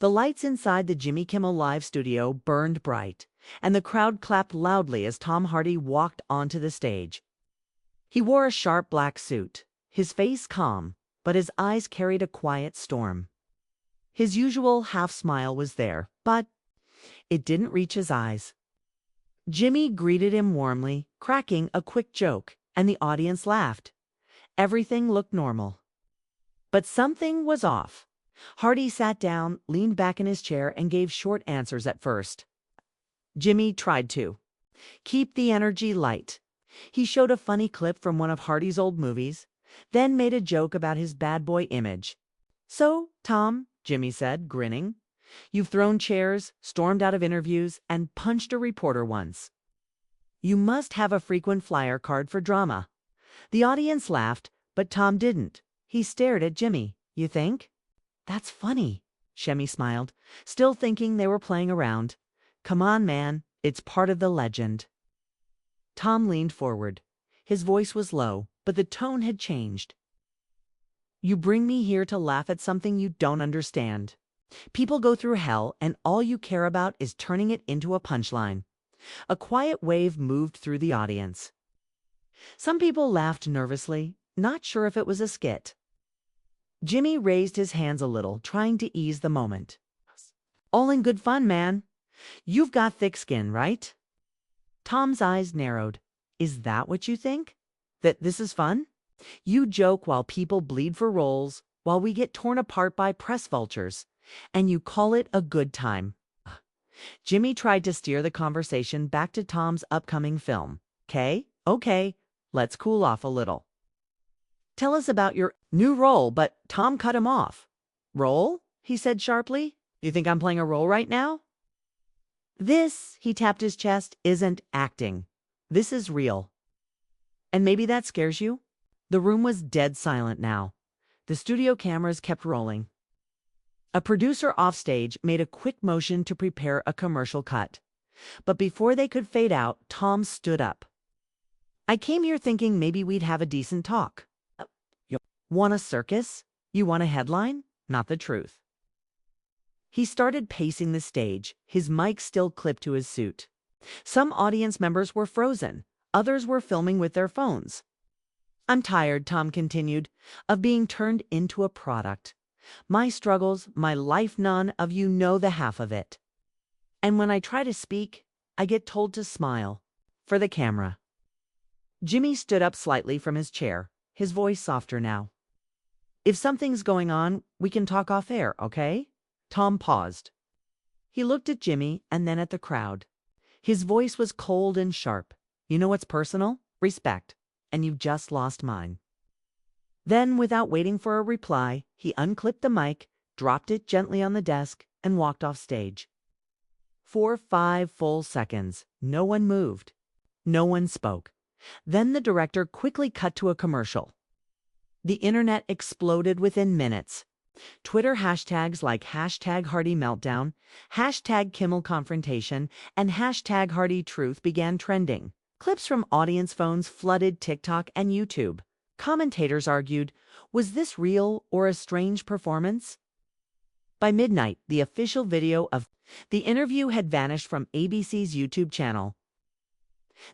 The lights inside the Jimmy Kimmel Live studio burned bright, and the crowd clapped loudly as Tom Hardy walked onto the stage. He wore a sharp black suit, his face calm, but his eyes carried a quiet storm. His usual half-smile was there, but it didn't reach his eyes. Jimmy greeted him warmly, cracking a quick joke, and the audience laughed. Everything looked normal. But something was off. Hardy sat down, leaned back in his chair, and gave short answers at first. Jimmy tried to keep the energy light. He showed a funny clip from one of Hardy's old movies, then made a joke about his bad boy image. "So, Tom," Jimmy said, grinning, "you've thrown chairs, stormed out of interviews, and punched a reporter once. You must have a frequent flyer card for drama." The audience laughed, but Tom didn't. He stared at Jimmy. "You think?" "That's funny," Jimmy smiled, still thinking they were playing around. "Come on, man, it's part of the legend." Tom leaned forward. His voice was low, but the tone had changed. "You bring me here to laugh at something you don't understand. People go through hell, and all you care about is turning it into a punchline." A quiet wave moved through the audience. Some people laughed nervously, not sure if it was a skit. Jimmy raised his hands a little, trying to ease the moment. "All in good fun, man. You've got thick skin, right?" Tom's eyes narrowed. "Is that what you think? That this is fun? You joke while people bleed for roles, while we get torn apart by press vultures, and you call it a good time." Jimmy tried to steer the conversation back to Tom's upcoming film. Okay, let's cool off a little. "Tell us about your new role," but Tom cut him off. "Role?" he said sharply. "You think I'm playing a role right now?" "This," he tapped his chest, "isn't acting. This is real. And maybe that scares you?" The room was dead silent now. The studio cameras kept rolling. A producer offstage made a quick motion to prepare a commercial cut. But before they could fade out, Tom stood up. "I came here thinking maybe we'd have a decent talk. You want a circus? You want a headline? Not the truth." He started pacing the stage, his mic still clipped to his suit. Some audience members were frozen. Others were filming with their phones. "I'm tired," Tom continued, "of being turned into a product. My struggles, my life, none of you know the half of it. And when I try to speak, I get told to smile. For the camera." Jimmy stood up slightly from his chair, his voice softer now. "If something's going on, we can talk off air, okay?" Tom paused. He looked at Jimmy and then at the crowd. His voice was cold and sharp. "You know what's personal? Respect. And you've just lost mine." Then, without waiting for a reply, he unclipped the mic, dropped it gently on the desk, and walked off stage. For 5 full seconds, no one moved. No one spoke. Then the director quickly cut to a commercial. The internet exploded within minutes. Twitter hashtags like #HardyMeltdown, #KimmelConfrontation, and #HardyTruth began trending. Clips from audience phones flooded TikTok and YouTube. Commentators argued, was this real or a strange performance? By midnight, the official video of the interview had vanished from ABC's YouTube channel.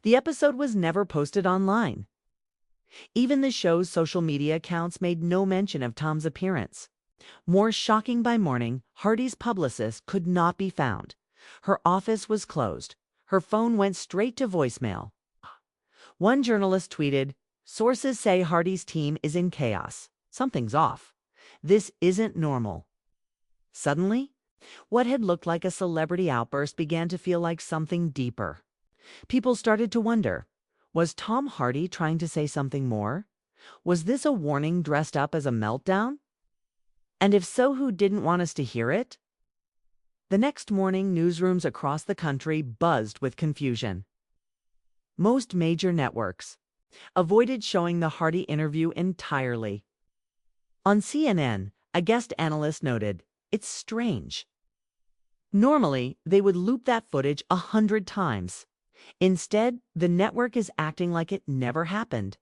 The episode was never posted online. Even the show's social media accounts made no mention of Tom's appearance. More shocking by morning, Hardy's publicist could not be found. Her office was closed. Her phone went straight to voicemail. One journalist tweeted, "Sources say Hardy's team is in chaos. Something's off. This isn't normal." Suddenly, what had looked like a celebrity outburst began to feel like something deeper. People started to wonder, was Tom Hardy trying to say something more? Was this a warning dressed up as a meltdown? And if so, who didn't want us to hear it? The next morning, newsrooms across the country buzzed with confusion. Most major networks avoided showing the Hardy interview entirely. On CNN, a guest analyst noted, "It's strange. Normally, they would loop that footage 100 times. Instead, the network is acting like it never happened."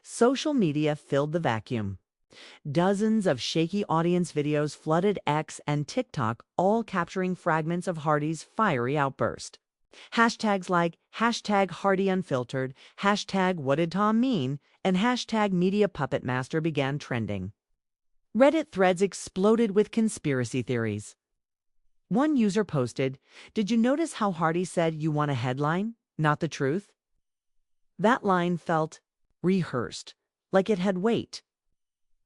Social media filled the vacuum. Dozens of shaky audience videos flooded X and TikTok, all capturing fragments of Hardy's fiery outburst. Hashtags like hashtag Hardy Unfiltered, hashtag What Did Tom Mean, and hashtag Media Puppet Master began trending. Reddit threads exploded with conspiracy theories. One user posted, "Did you notice how Hardy said you want a headline, not the truth?" That line felt rehearsed, like it had weight.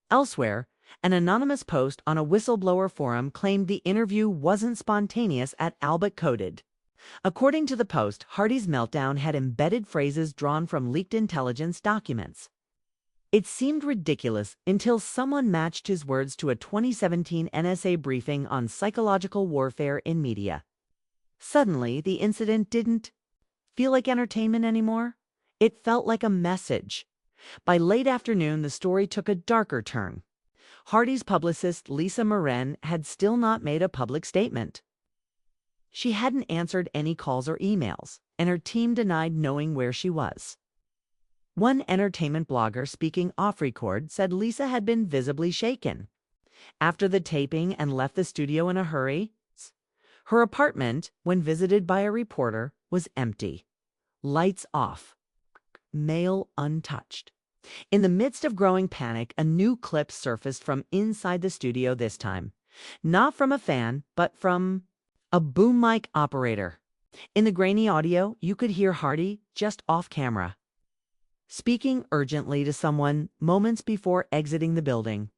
Elsewhere, an anonymous post on a whistleblower forum claimed the interview wasn't spontaneous at all but coded. According to the post, Hardy's meltdown had embedded phrases drawn from leaked intelligence documents. It seemed ridiculous until someone matched his words to a 2017 NSA briefing on psychological warfare in media. Suddenly, the incident didn't feel like entertainment anymore. It felt like a message. By late afternoon, the story took a darker turn. Hardy's publicist, Lisa Moran, had still not made a public statement. She hadn't answered any calls or emails, and her team denied knowing where she was. One entertainment blogger speaking off-record said Lisa had been visibly shaken. After the taping and left the studio in a hurry, her apartment, when visited by a reporter, was empty. Lights off. Mail untouched. In the midst of growing panic, a new clip surfaced from inside the studio this time. Not from a fan, but from a boom mic operator. In the grainy audio, you could hear Hardy just off camera, speaking urgently to someone moments before exiting the building.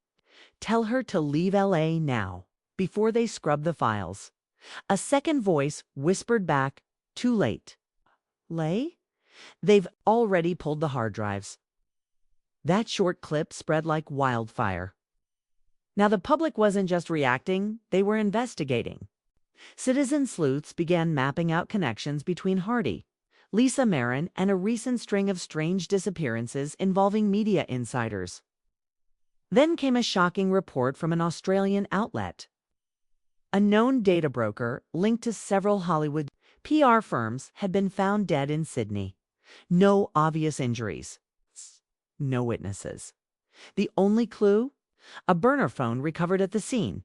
Tell her to leave LA now, before they scrub the files. A second voice whispered back, too late. Lay? They've already pulled the hard drives. That short clip spread like wildfire. Now the public wasn't just reacting, they were investigating. Citizen sleuths began mapping out connections between Hardy, Lisa Marin, and a recent string of strange disappearances involving media insiders. Then came a shocking report from an Australian outlet. A known data broker linked to several Hollywood PR firms had been found dead in Sydney. No obvious injuries. No witnesses. The only clue? A burner phone recovered at the scene.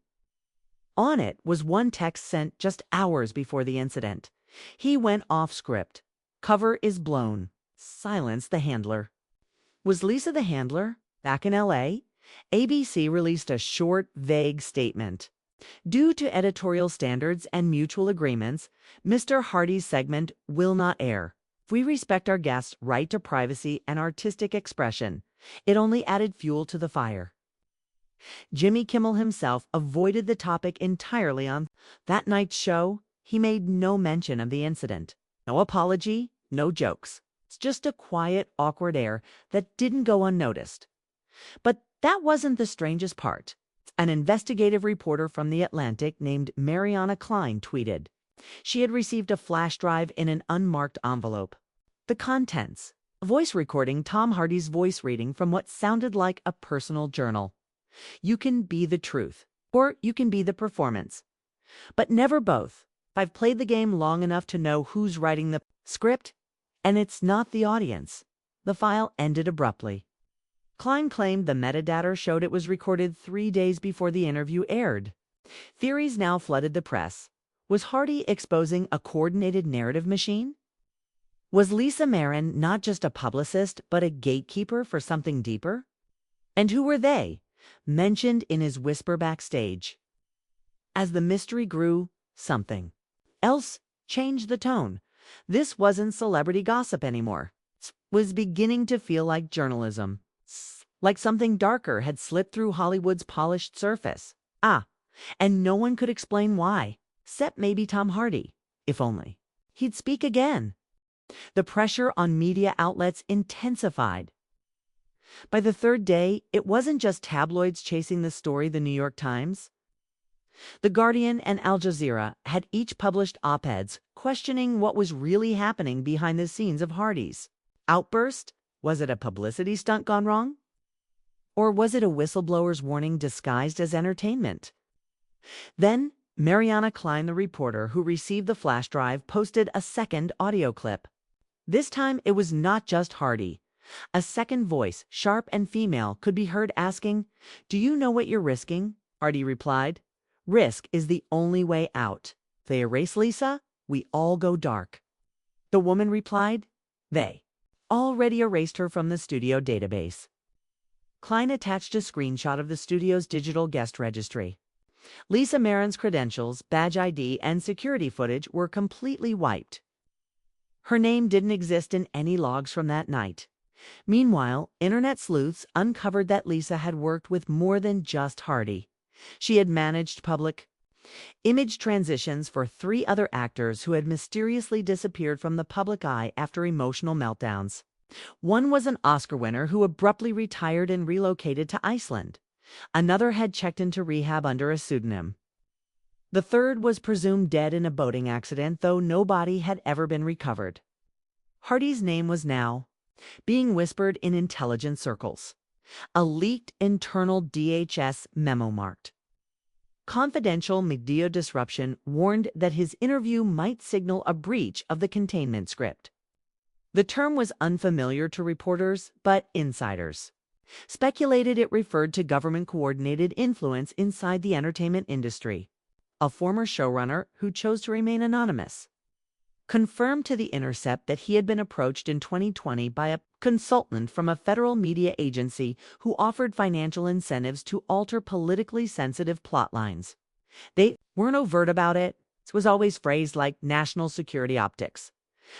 On it was one text sent just hours before the incident. He went off script. Cover is blown. Silence the handler. Was Lisa the handler? Back in LA? ABC released a short, vague statement. Due to editorial standards and mutual agreements, Mr. Hardy's segment will not air. We respect our guests' right to privacy and artistic expression. It only added fuel to the fire. Jimmy Kimmel himself avoided the topic entirely on that night's show. He made no mention of the incident. No apology, no jokes. It's just a quiet, awkward air that didn't go unnoticed. But that wasn't the strangest part. An investigative reporter from The Atlantic named Mariana Klein tweeted. She had received a flash drive in an unmarked envelope. The contents: a voice recording, Tom Hardy's voice reading from what sounded like a personal journal. You can be the truth, or you can be the performance. But never both. I've played the game long enough to know who's writing the script, and it's not the audience. The file ended abruptly. Klein claimed the metadata showed it was recorded 3 days before the interview aired. Theories now flooded the press. Was Hardy exposing a coordinated narrative machine? Was Lisa Marin not just a publicist, but a gatekeeper for something deeper? And who were they, mentioned in his whisper backstage? As the mystery grew, something else changed the tone. This wasn't celebrity gossip anymore. It was beginning to feel like journalism. Like something darker had slipped through Hollywood's polished surface. And no one could explain why, except maybe Tom Hardy. If only he'd speak again. The pressure on media outlets intensified. By the third day, it wasn't just tabloids chasing the story. The New York Times, The Guardian, and Al Jazeera had each published op-eds questioning what was really happening behind the scenes of Hardy's outburst. Was it a publicity stunt gone wrong? Or was it a whistleblower's warning disguised as entertainment? Then, Mariana Klein, the reporter who received the flash drive, posted a second audio clip. This time, it was not just Hardy. A second voice, sharp and female, could be heard asking, "Do you know what you're risking?" Hardy replied, "Risk is the only way out. If they erase Lisa, we all go dark." The woman replied, "They already erased her from the studio database." Klein attached a screenshot of the studio's digital guest registry. Lisa Marin's credentials, badge ID, and security footage were completely wiped. Her name didn't exist in any logs from that night. Meanwhile, internet sleuths uncovered that Lisa had worked with more than just Hardy. She had managed public image transitions for 3 other actors who had mysteriously disappeared from the public eye after emotional meltdowns. One was an Oscar winner who abruptly retired and relocated to Iceland. Another had checked into rehab under a pseudonym. The third was presumed dead in a boating accident, though no body had ever been recovered. Hardy's name was now being whispered in intelligence circles. A leaked internal DHS memo marked "Confidential media disruption" warned that his interview might signal a breach of the containment script. The term was unfamiliar to reporters, but insiders speculated it referred to government-coordinated influence inside the entertainment industry. A former showrunner, who chose to remain anonymous, confirmed to The Intercept that he had been approached in 2020 by a consultant from a federal media agency who offered financial incentives to alter politically sensitive plot lines. They weren't overt about it. It was always phrased like national security optics.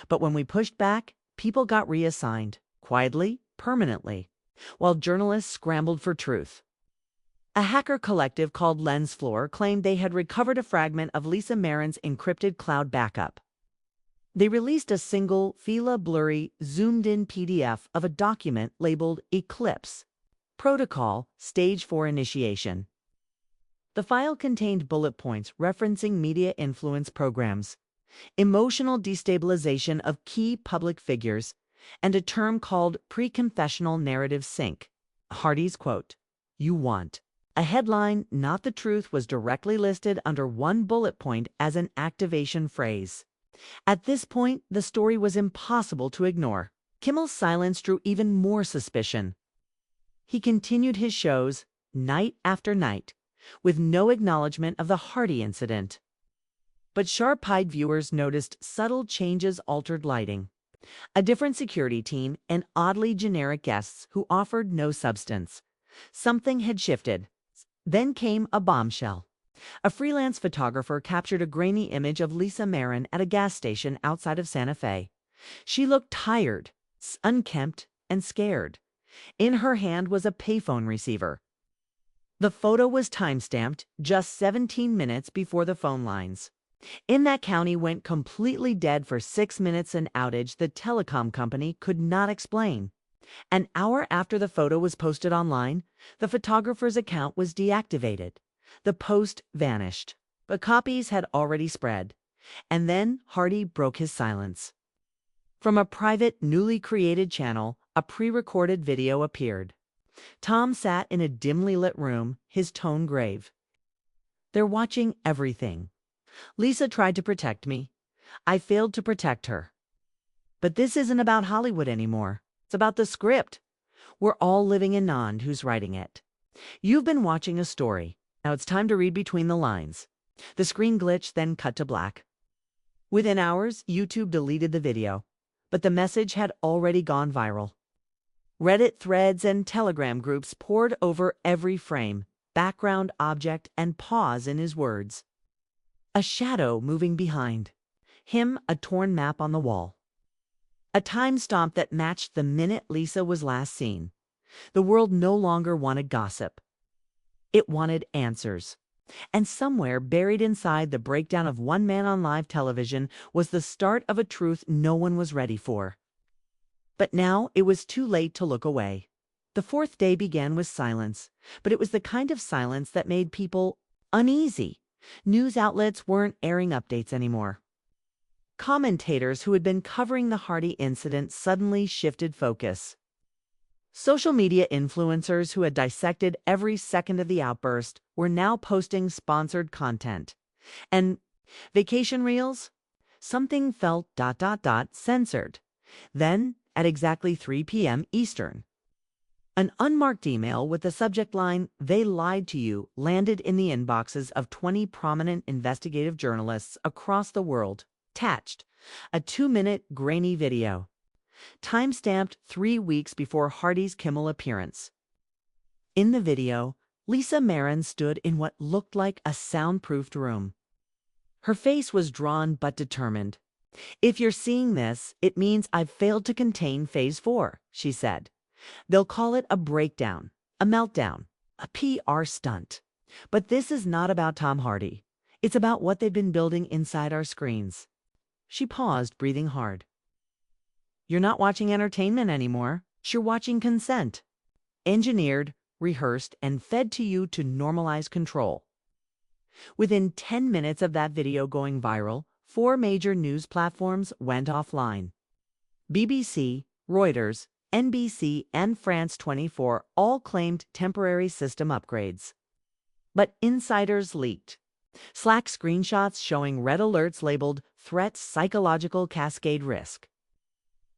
But when we pushed back, people got reassigned, quietly, permanently, while journalists scrambled for truth. A hacker collective called Lensfloor claimed they had recovered a fragment of Lisa Marin's encrypted cloud backup. They released a single, blurry, zoomed-in PDF of a document labeled Eclipse Protocol Stage 4 Initiation. The file contained bullet points referencing media influence programs, emotional destabilization of key public figures, and a term called pre-confessional narrative sync. Hardy's quote, "You want a headline, not the truth," was directly listed under one bullet point as an activation phrase. At this point, the story was impossible to ignore. Kimmel's silence drew even more suspicion. He continued his shows, night after night, with no acknowledgement of the Hardy incident. But sharp-eyed viewers noticed subtle changes, altered lighting, a different security team, and oddly generic guests who offered no substance. Something had shifted. Then came a bombshell. A freelance photographer captured a grainy image of Lisa Marin at a gas station outside of Santa Fe. She looked tired, unkempt, and scared. In her hand was a payphone receiver. The photo was time-stamped just 17 minutes before the phone lines in that county went completely dead for 6 minutes, an outage the telecom company could not explain. An hour after the photo was posted online, the photographer's account was deactivated. The post vanished, but copies had already spread. And then Hardy broke his silence. From a private, newly created channel, a pre-recorded video appeared. Tom sat in a dimly lit room, his tone grave. "They're watching everything. Lisa tried to protect me. I failed to protect her. But this isn't about Hollywood anymore. It's about the script. We're all living in Nand, who's writing it. You've been watching a story. Now it's time to read between the lines." The screen glitched, then cut to black. Within hours, YouTube deleted the video, but the message had already gone viral. Reddit threads and Telegram groups poured over every frame, background, object, and pause in his words. A shadow moving behind him, a torn map on the wall. A time stamp that matched the minute Lisa was last seen. The world no longer wanted gossip. It wanted answers. And somewhere buried inside the breakdown of one man on live television was the start of a truth no one was ready for. But now it was too late to look away. The fourth day began with silence, but it was the kind of silence that made people uneasy. News outlets weren't airing updates anymore. Commentators who had been covering the Hardy incident suddenly shifted focus. Social media influencers who had dissected every second of the outburst were now posting sponsored content. And vacation reels? Something felt .. censored. Then, at exactly 3 p.m. Eastern. An unmarked email with the subject line, "They lied to you," landed in the inboxes of 20 prominent investigative journalists across the world. Attached, a 2-minute grainy video, time-stamped 3 weeks before Hardy's Kimmel appearance. In the video, Lisa Marin stood in what looked like a soundproofed room. Her face was drawn but determined. "If you're seeing this, it means I've failed to contain Phase 4, she said. "They'll call it a breakdown, a meltdown, a PR stunt. But this is not about Tom Hardy. It's about what they've been building inside our screens." She paused, breathing hard. "You're not watching entertainment anymore. You're watching consent. Engineered, rehearsed, and fed to you to normalize control." Within 10 minutes of that video going viral, 4 major news platforms went offline. BBC, Reuters, NBC, and France 24 all claimed temporary system upgrades. But insiders leaked. Slack screenshots showing red alerts labeled "Threat Psychological Cascade Risk."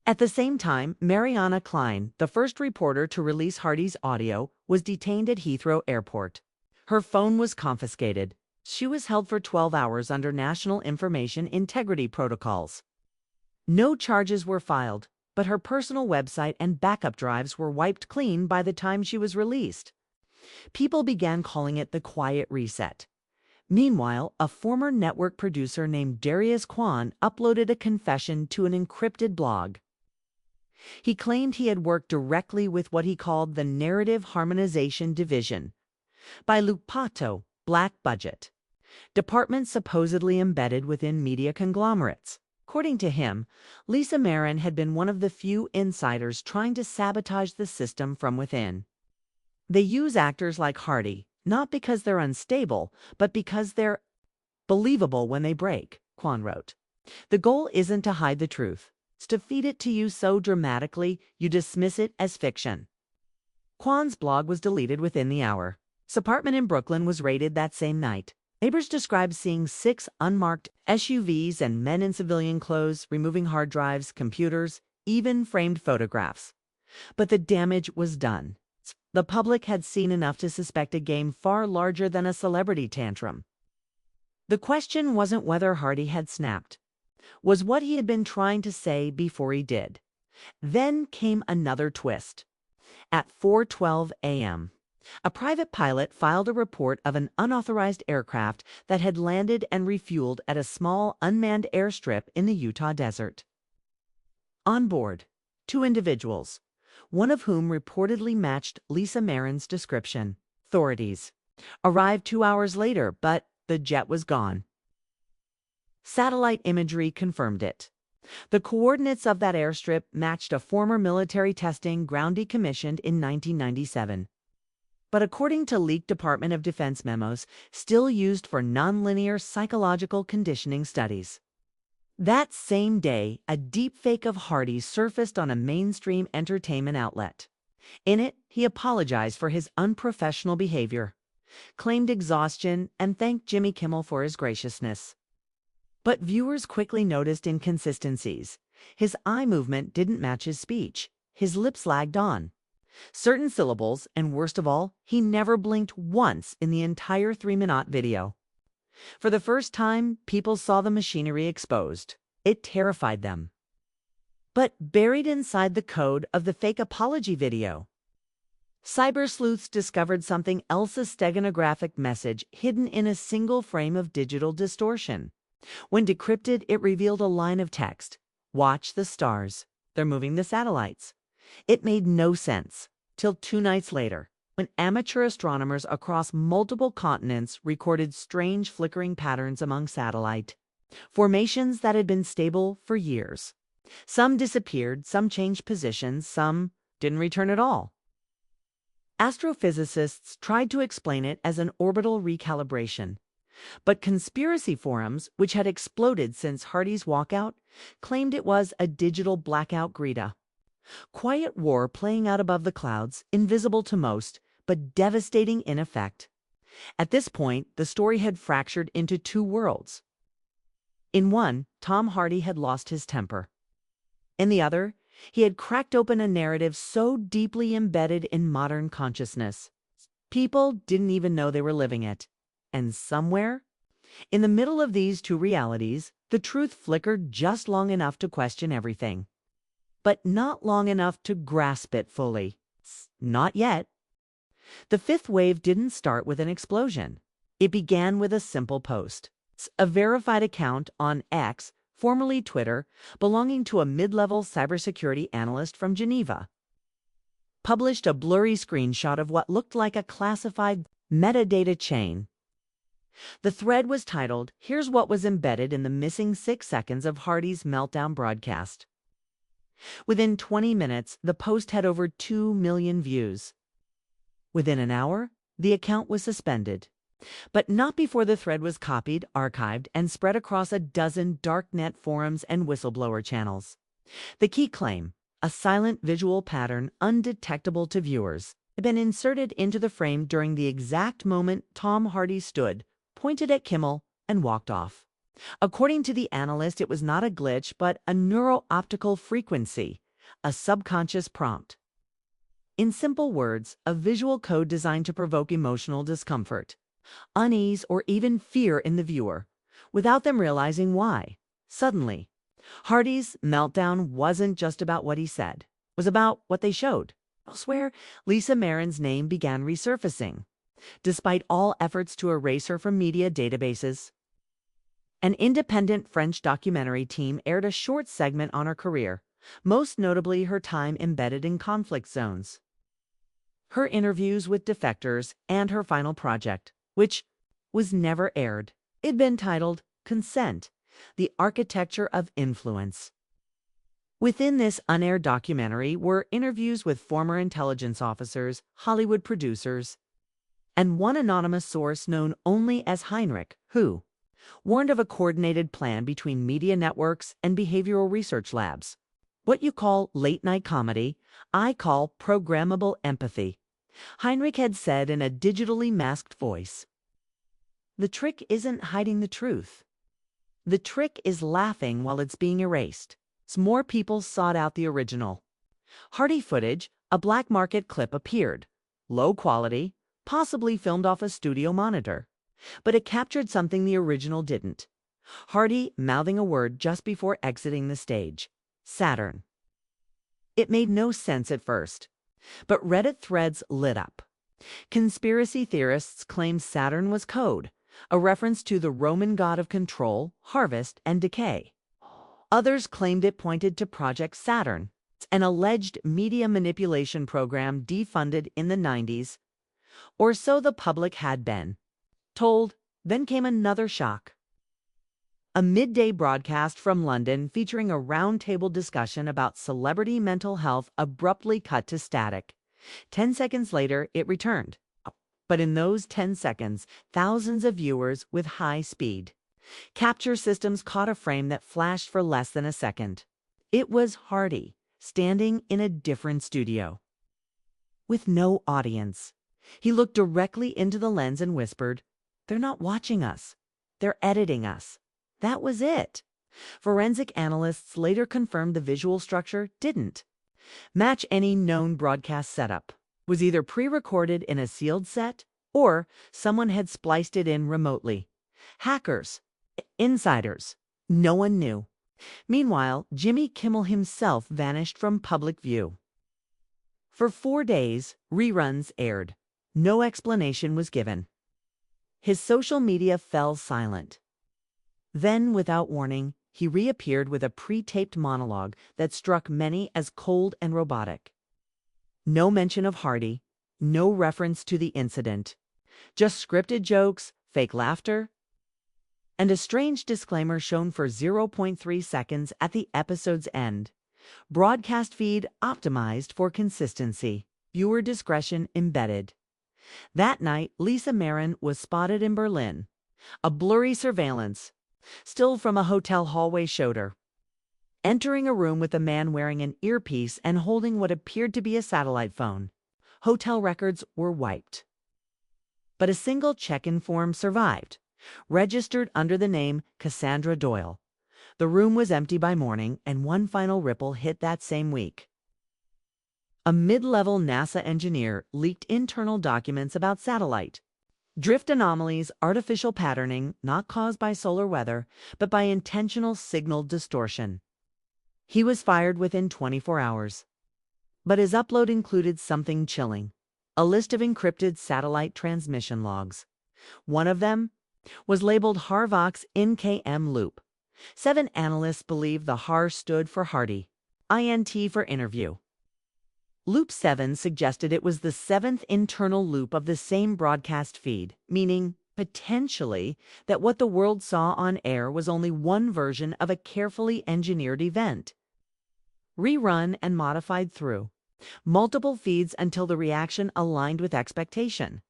At the same time, Mariana Klein, the first reporter to release Hardy's audio, was detained at Heathrow Airport. Her phone was confiscated. She was held for 12 hours under National Information Integrity Protocols. No charges were filed, but her personal website and backup drives were wiped clean by the time she was released. People began calling it the quiet reset. Meanwhile, a former network producer named Darius Kwan uploaded a confession to an encrypted blog. He claimed he had worked directly with what he called the Narrative Harmonization Division by Lupato, Black Budget, departments supposedly embedded within media conglomerates. According to him, Lisa Marin had been one of the few insiders trying to sabotage the system from within. "They use actors like Hardy, not because they're unstable, but because they're believable when they break," Kwan wrote. "The goal isn't to hide the truth. It's to feed it to you so dramatically you dismiss it as fiction." Kwan's blog was deleted within the hour. His apartment in Brooklyn was raided that same night. Neighbors described seeing 6 unmarked SUVs and men in civilian clothes removing hard drives, computers, even framed photographs. But the damage was done. The public had seen enough to suspect a game far larger than a celebrity tantrum. The question wasn't whether Hardy had snapped. Was what he had been trying to say before he did. Then came another twist. At 4:12 a.m., a private pilot filed a report of an unauthorized aircraft that had landed and refueled at a small unmanned airstrip in the Utah desert. On board, 2 individuals, one of whom reportedly matched Lisa Marin's description. Authorities arrived 2 hours later, but the jet was gone. Satellite imagery confirmed it. The coordinates of that airstrip matched a former military testing ground decommissioned in 1997. But according to leaked Department of Defense memos, still used for nonlinear psychological conditioning studies. That same day, a deepfake of Hardy surfaced on a mainstream entertainment outlet. In it, he apologized for his unprofessional behavior, claimed exhaustion, and thanked Jimmy Kimmel for his graciousness. But viewers quickly noticed inconsistencies. His eye movement didn't match his speech. His lips lagged on certain syllables, and worst of all, he never blinked once in the entire 3-minute video. For the first time, people saw the machinery exposed. It terrified them. But buried inside the code of the fake apology video, cyber sleuths discovered something else: a steganographic message hidden in a single frame of digital distortion. When decrypted, it revealed a line of text: "Watch the stars. They're moving the satellites." It made no sense till 2 nights later, when amateur astronomers across multiple continents recorded strange flickering patterns among satellite formations that had been stable for years. Some disappeared, some changed positions, some didn't return at all. Astrophysicists tried to explain it as an orbital recalibration, but conspiracy forums, which had exploded since Hardy's walkout, claimed it was a digital blackout Greta. Quiet war playing out above the clouds, invisible to most, but devastating in effect. At this point, the story had fractured into 2 worlds. In one, Tom Hardy had lost his temper. In the other, He had cracked open a narrative so deeply embedded in modern consciousness. People didn't even know they were living it. And somewhere, in the middle of these two realities, the truth flickered just long enough to question everything. But not long enough to grasp it fully. Not yet. The fifth wave didn't start with an explosion. It began with a simple post. A verified account on X, formerly Twitter, belonging to a mid-level cybersecurity analyst from Geneva, published a blurry screenshot of what looked like a classified metadata chain. The thread was titled, "Here's what was embedded in the missing 6 seconds of Hardy's meltdown broadcast." Within 20 minutes, the post had over 2 million views. Within an hour, the account was suspended. But not before the thread was copied, archived, and spread across a dozen darknet forums and whistleblower channels. The key claim, a silent visual pattern undetectable to viewers, had been inserted into the frame during the exact moment Tom Hardy stood, pointed at Kimmel, and walked off. According to the analyst, it was not a glitch, but a neuro-optical frequency, a subconscious prompt. In simple words, a visual code designed to provoke emotional discomfort, unease, or even fear in the viewer, without them realizing why. Suddenly, Hardy's meltdown wasn't just about what he said. It was about what they showed. Elsewhere, Lisa Marin's name began resurfacing, despite all efforts to erase her from media databases. An independent French documentary team aired a short segment on her career, most notably her time embedded in conflict zones, her interviews with defectors, and her final project, which was never aired. It had been titled Consent, the Architecture of Influence. Within this unaired documentary were interviews with former intelligence officers, Hollywood producers, and one anonymous source known only as Heinrich, who warned of a coordinated plan between media networks and behavioral research labs. What you call late-night comedy, I call programmable empathy, Heinrich had said in a digitally masked voice. The trick isn't hiding the truth. The trick is laughing while it's being erased. As more people sought out the original Hardy footage, a black market clip appeared. Low quality, possibly filmed off a studio monitor. But it captured something the original didn't. Hardy mouthing a word just before exiting the stage. Saturn. It made no sense at first, but Reddit threads lit up. Conspiracy theorists claimed Saturn was code, a reference to the Roman god of control, harvest, and decay. Others claimed it pointed to Project Saturn, an alleged media manipulation program defunded in the 90s, or so the public had been told. Then came another shock. A midday broadcast from London featuring a roundtable discussion about celebrity mental health abruptly cut to static. 10 seconds later, it returned. But in those 10 seconds, thousands of viewers with high speed capture systems caught a frame that flashed for less than a second. It was Hardy, standing in a different studio, with no audience. He looked directly into the lens and whispered, "They're not watching us. They're editing us." That was it. Forensic analysts later confirmed the visual structure didn't match any known broadcast setup. It was either pre-recorded in a sealed set, or someone had spliced it in remotely. Hackers, insiders, no one knew. Meanwhile, Jimmy Kimmel himself vanished from public view. For 4 days, reruns aired. No explanation was given. His social media fell silent. Then, without warning, he reappeared with a pre-taped monologue that struck many as cold and robotic. No mention of Hardy, no reference to the incident, just scripted jokes, fake laughter, and a strange disclaimer shown for 0.3 seconds at the episode's end. Broadcast feed optimized for consistency, viewer discretion embedded. That night, Lisa Marin was spotted in Berlin. A blurry surveillance, still from a hotel hallway, showed her entering a room with a man wearing an earpiece and holding what appeared to be a satellite phone. Hotel records were wiped, but a single check-in form survived, registered under the name Cassandra Doyle. The room was empty by morning, and one final ripple hit that same week. A mid-level NASA engineer leaked internal documents about satellite drift anomalies, artificial patterning not caused by solar weather, but by intentional signal distortion. He was fired within 24 hours. But his upload included something chilling: a list of encrypted satellite transmission logs. One of them was labeled Harvox NKM loop. 7 analysts believed the HAR stood for Hardy, INT for interview. Loop 7 suggested it was the 7th internal loop of the same broadcast feed, meaning, potentially, that what the world saw on air was only one version of a carefully engineered event. Rerun and modified through multiple feeds until the reaction aligned with expectation.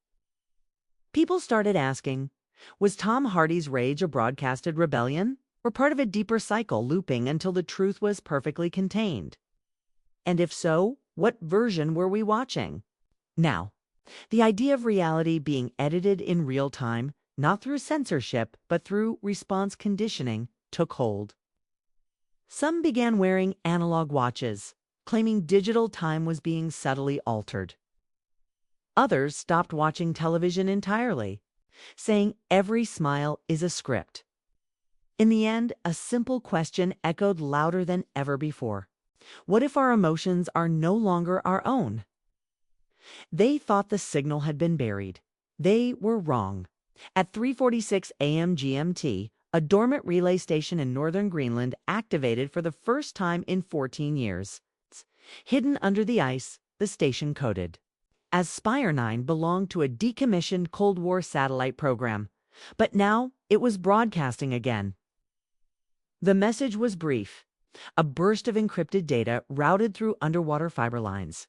People started asking, was Tom Hardy's rage a broadcasted rebellion, or part of a deeper cycle looping until the truth was perfectly contained? And if so, what version were we watching? Now, the idea of reality being edited in real time, not through censorship, but through response conditioning, took hold. Some began wearing analog watches, claiming digital time was being subtly altered. Others stopped watching television entirely, saying every smile is a script. In the end, a simple question echoed louder than ever before. What if our emotions are no longer our own? They thought the signal had been buried. They were wrong. At 3:46 a.m. GMT, a dormant relay station in northern Greenland activated for the first time in 14 years. Hidden under the ice, the station coded as Spire 9 belonged to a decommissioned Cold War satellite program, but now it was broadcasting again. The message was brief: a burst of encrypted data routed through underwater fiber lines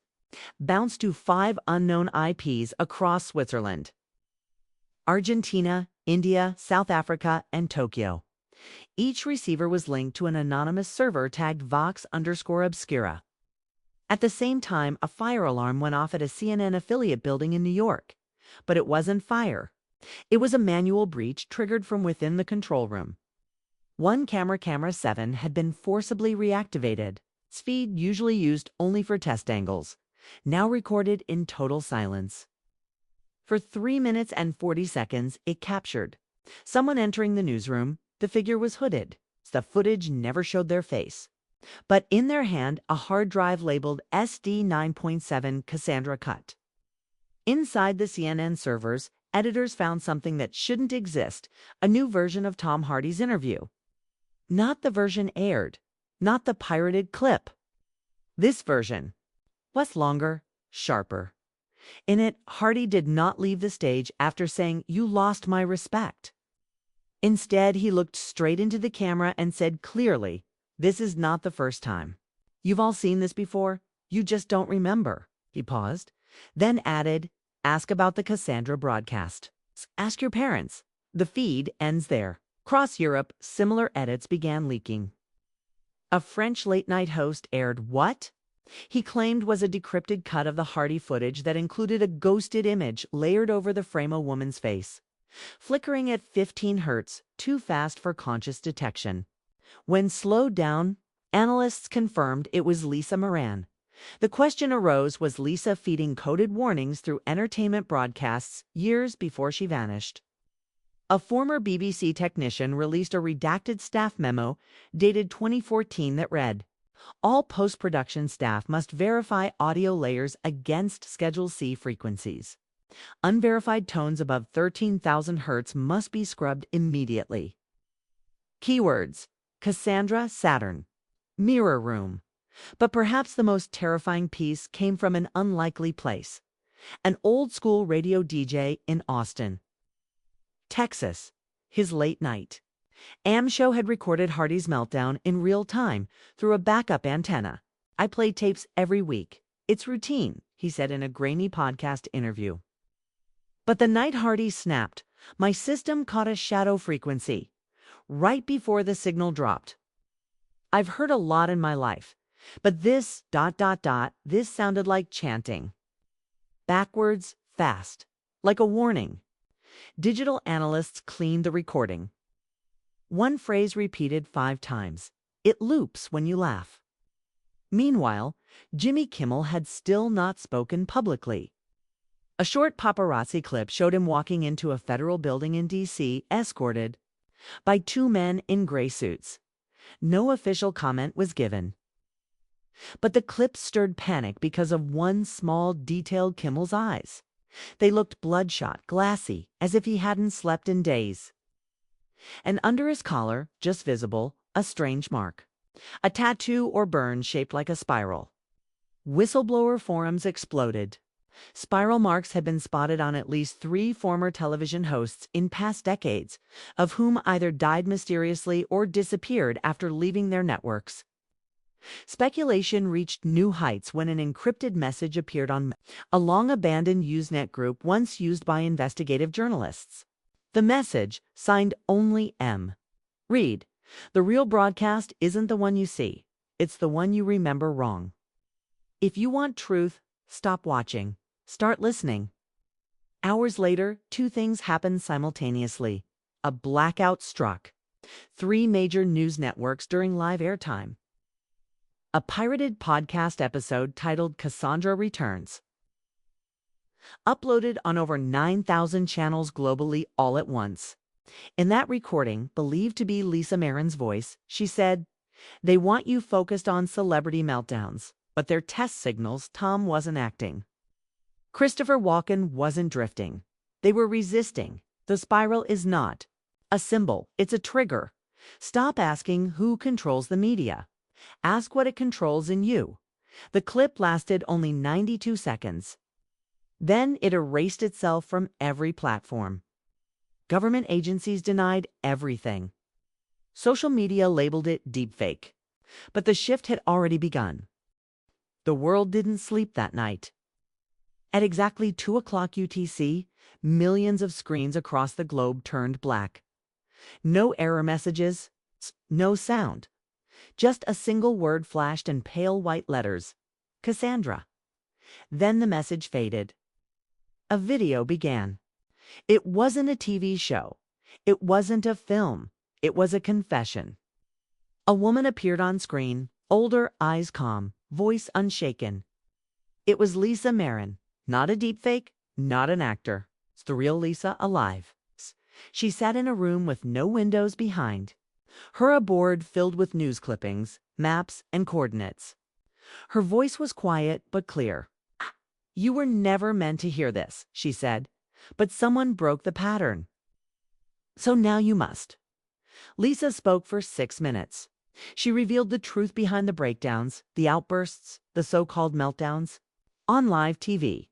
bounced to 5 unknown IPs across Switzerland, Argentina, India, South Africa, and Tokyo. Each receiver was linked to an anonymous server tagged Vox_Obscura. At the same time, a fire alarm went off at a CNN affiliate building in New York. But it wasn't fire. It was a manual breach triggered from within the control room. One camera 7 had been forcibly reactivated. Its feed, usually used only for test angles, now recorded in total silence. For 3 minutes and 40 seconds, it captured someone entering the newsroom. The figure was hooded. The footage never showed their face. But in their hand, a hard drive labeled SD 9.7 Cassandra cut. Inside the CNN servers, editors found something that shouldn't exist: a new version of Tom Hardy's interview. Not the version aired, not the pirated clip. This version was longer, sharper. In it, Hardy did not leave the stage after saying, "You lost my respect." Instead, he looked straight into the camera and said clearly, "This is not the first time. You've all seen this before. You just don't remember." He paused, then added, "Ask about the Cassandra broadcast. Ask your parents." The feed ends there. Across Europe, similar edits began leaking. A French late-night host aired what he claimed was a decrypted cut of the Hardy footage that included a ghosted image layered over the frame of a woman's face, flickering at 15 hertz, too fast for conscious detection. When slowed down, analysts confirmed it was Lisa Moran. The question arose: was Lisa feeding coded warnings through entertainment broadcasts years before she vanished? A former BBC technician released a redacted staff memo dated 2014 that read, "All post-production staff must verify audio layers against Schedule C frequencies. Unverified tones above 13,000 hertz must be scrubbed immediately." Keywords: Cassandra, Saturn, mirror room. But perhaps the most terrifying piece came from an unlikely place: an old-school radio DJ in Austin, Texas. His late night AM show had recorded Hardy's meltdown in real time through a backup antenna. "I play tapes every week. It's routine," he said in a grainy podcast interview. But the night Hardy snapped, "My system caught a shadow frequency right before the signal dropped. I've heard a lot in my life, but this ... this sounded like chanting. Backwards, fast, like a warning." Digital analysts cleaned the recording. One phrase repeated 5 times. It loops when you laugh. Meanwhile, Jimmy Kimmel had still not spoken publicly. A short paparazzi clip showed him walking into a federal building in D.C., escorted by 2 men in gray suits. No official comment was given. But the clip stirred panic because of one small detail: Kimmel's eyes. They looked bloodshot, glassy, as if he hadn't slept in days. And under his collar, just visible, a strange mark. A tattoo or burn shaped like a spiral. Whistleblower forums exploded. Spiral marks had been spotted on at least 3 former television hosts in past decades, of whom either died mysteriously or disappeared after leaving their networks. Speculation reached new heights when an encrypted message appeared on a long-abandoned Usenet group once used by investigative journalists. The message, signed only M, read, "The real broadcast isn't the one you see. It's the one you remember wrong. If you want truth, stop watching. Start listening." Hours later, 2 things happened simultaneously. A blackout struck 3 major news networks during live airtime. A pirated podcast episode titled Cassandra Returns, uploaded on over 9,000 channels globally all at once. In that recording, believed to be Lisa Marin's voice, she said, "They want you focused on celebrity meltdowns, but they're test signals. Tom wasn't acting. Christopher Walken wasn't drifting. They were resisting. The spiral is not a symbol, it's a trigger. Stop asking who controls the media. Ask what it controls in you." The clip lasted only 92 seconds. Then it erased itself from every platform. Government agencies denied everything. Social media labeled it deepfake. But the shift had already begun. The world didn't sleep that night. At exactly 2 o'clock UTC, millions of screens across the globe turned black. No error messages, no sound. Just a single word flashed in pale white letters: Cassandra. Then the message faded. A video began. It wasn't a TV show. It wasn't a film. It was a confession. A woman appeared on screen, older, eyes calm, voice unshaken. It was Lisa Marin, not a deepfake, not an actor. It's the real Lisa, alive. She sat in a room with no windows behind. Her board filled with news clippings, maps, and coordinates. Her voice was quiet but clear. "You were never meant to hear this," she said, "but someone broke the pattern. So now you must." Lisa spoke for 6 minutes. She revealed the truth behind the breakdowns, the outbursts, the so-called meltdowns. On live TV,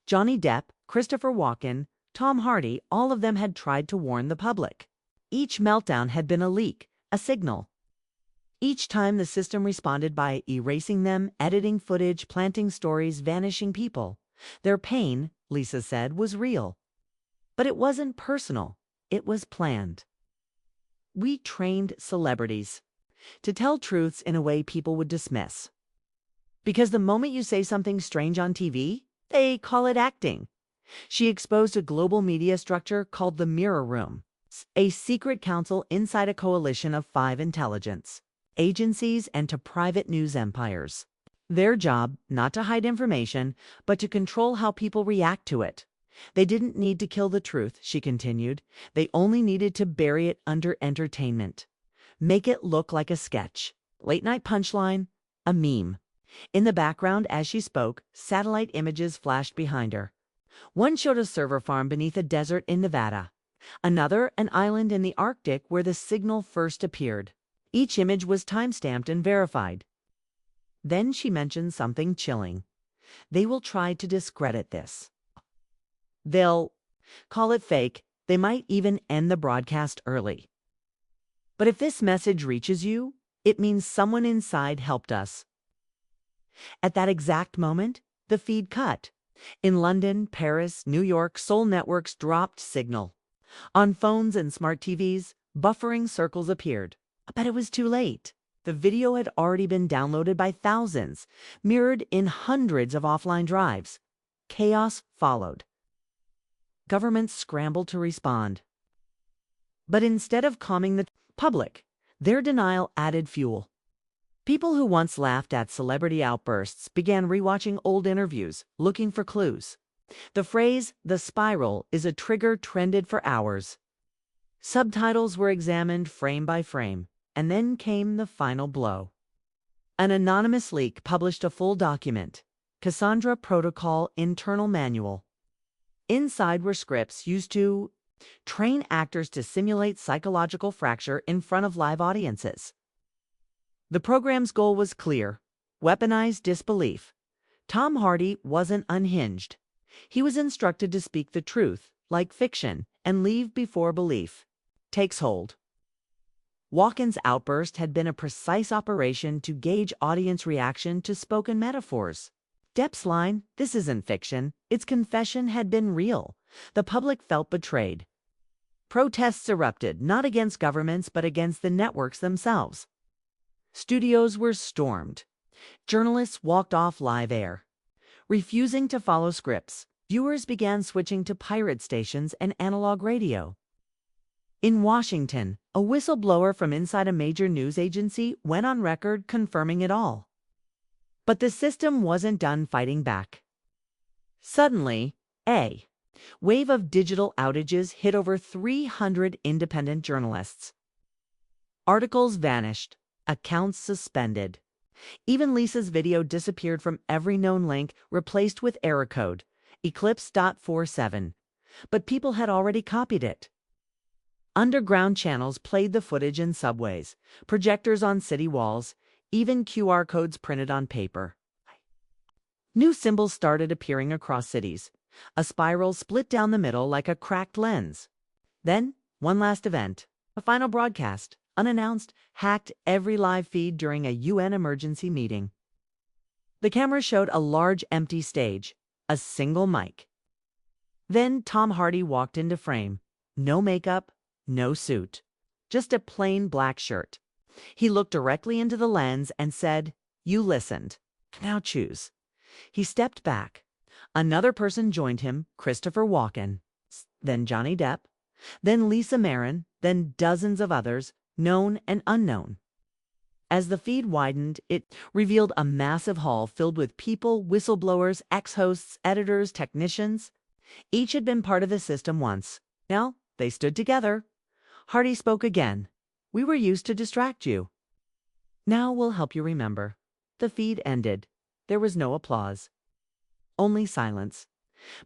Johnny Depp, Christopher Walken, Tom Hardy, all of them had tried to warn the public. Each meltdown had been a leak, a signal. Each time the system responded by erasing them, editing footage, planting stories, vanishing people. Their pain, Lisa said, was real. But it wasn't personal. It was planned. We trained celebrities to tell truths in a way people would dismiss. Because the moment you say something strange on TV, they call it acting. She exposed a global media structure called the Mirror Room, a secret council inside a coalition of 5 intelligence agencies and to private news empires. Their job, not to hide information, but to control how people react to it. They didn't need to kill the truth, she continued. They only needed to bury it under entertainment. Make it look like a sketch, late-night punchline, a meme. In the background, as she spoke, satellite images flashed behind her. One showed a server farm beneath a desert in Nevada. Another, an island in the Arctic where the signal first appeared. Each image was time-stamped and verified. Then she mentioned something chilling. They will try to discredit this. They'll call it fake. They might even end the broadcast early. But if this message reaches you, it means someone inside helped us. At that exact moment, the feed cut. In London, Paris, New York, Seoul networks dropped signal. On phones and smart TVs, buffering circles appeared. But it was too late. The video had already been downloaded by thousands, mirrored in hundreds of offline drives. Chaos followed. Governments scrambled to respond. But instead of calming the Public. Their denial added fuel. People who once laughed at celebrity outbursts began rewatching old interviews, looking for clues. The phrase, "the spiral," is a trigger trended for hours. Subtitles were examined frame by frame, and then came the final blow. An anonymous leak published a full document, Cassandra Protocol Internal Manual. Inside were scripts used to train actors to simulate psychological fracture in front of live audiences. The program's goal was clear: weaponize disbelief. Tom Hardy wasn't unhinged. He was instructed to speak the truth, like fiction, and leave before belief takes hold. Walken's outburst had been a precise operation to gauge audience reaction to spoken metaphors. Depp's line, "This isn't fiction, it's confession," had been real. The public felt betrayed. Protests erupted, not against governments but against the networks themselves. Studios were stormed. Journalists walked off live air. Refusing to follow scripts, viewers began switching to pirate stations and analog radio. In Washington, a whistleblower from inside a major news agency went on record confirming it all. But the system wasn't done fighting back. Suddenly, a wave of digital outages hit over 300 independent journalists. Articles vanished, accounts suspended. Even Lisa's video disappeared from every known link, replaced with error code, eclipse.47. But people had already copied it. Underground channels played the footage in subways, projectors on city walls, even QR codes printed on paper. New symbols started appearing across cities. A spiral split down the middle like a cracked lens. Then, one last event, a final broadcast, unannounced, hacked every live feed during a UN emergency meeting. The camera showed a large empty stage, a single mic. Then Tom Hardy walked into frame. No makeup, no suit, just a plain black shirt. He looked directly into the lens and said, "You listened. Now choose." He stepped back. Another person joined him, Christopher Walken, then Johnny Depp, then Lisa Marin, then dozens of others, known and unknown. As the feed widened, it revealed a massive hall filled with people, whistleblowers, ex-hosts, editors, technicians. Each had been part of the system once. Now they stood together. Hardy spoke again. "We were used to distract you. Now we'll help you remember." The feed ended. There was no applause. Only silence.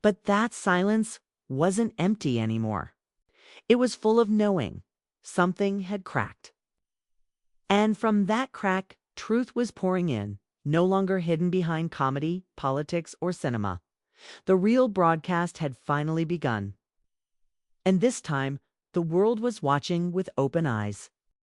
But that silence wasn't empty anymore. It was full of knowing. Something had cracked. And from that crack, truth was pouring in, no longer hidden behind comedy, politics, or cinema. The real broadcast had finally begun. And this time, the world was watching with open eyes.